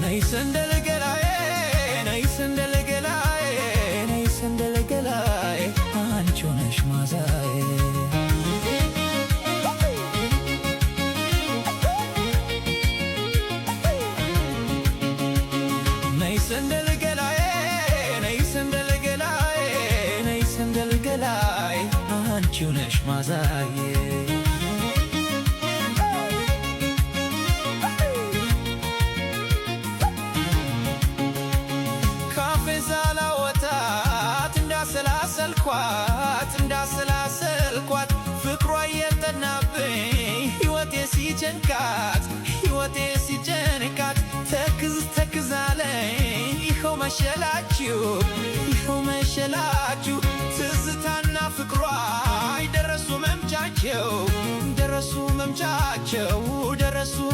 ነይ ሰንደል ገላዬ ነይ ሰንደል ገላዬ ነይ ሰንደል ገላዬ አንቺ ነሽ ማዛዬ ነይ ሰንደል ገላዬ ነይ ሰንደል ገላዬ ነይ ሰንደል ገላዬ አንቺ ነሽ ማዛዬ እንዳሰላሰልኳት ፍቅሯ እየጠናብኝ ሕይወቴ ሲጨንቃት ተክዛለኝ ይኸው መሸላችሁ ትዝታና ፍቅሯ ደረሱ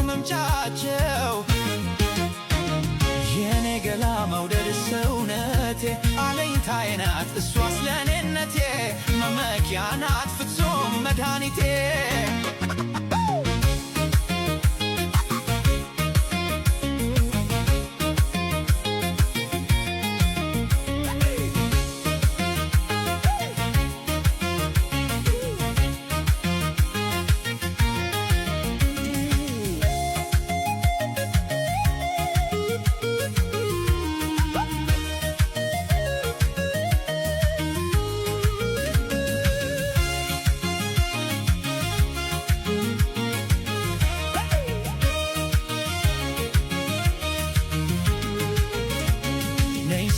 መምጫቸው የኔ ገላ መውደድ ሰውነቴ አለኝታዬ ናት እሷስ ለኔነቴ መመኪያ ናት ፍጹም መድኃኒቴ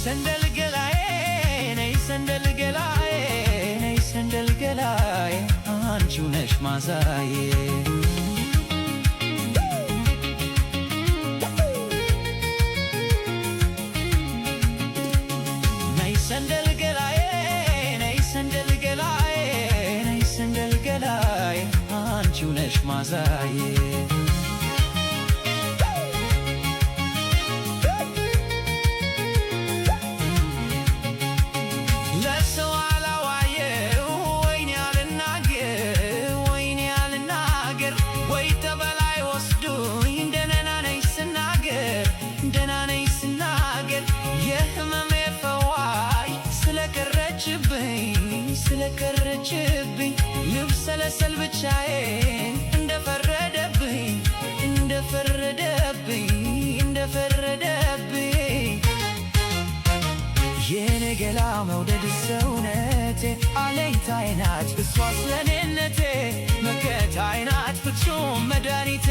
ሰንደል ገላዬ ነይ ሰንደል ገላዬ ነይ ሰንደል ገላዬ አንቺው ነሽ ማዛዬ ነይ ሰንደል ገላዬ ነይ ሰንደል ገላዬ ነይ ሰንደል ገላዬ አንቺው ነሽ ማዛዬ ስለቀረችብኝ ልብሰለሰል ብቻዬን እንደፈረደብኝ የኔ ገላ መውደድ ሰውነቴ አለኝታዬ ናት እሷስ ለኔነቴ መከታዬ ናት ፍጹም መድኃኒቴ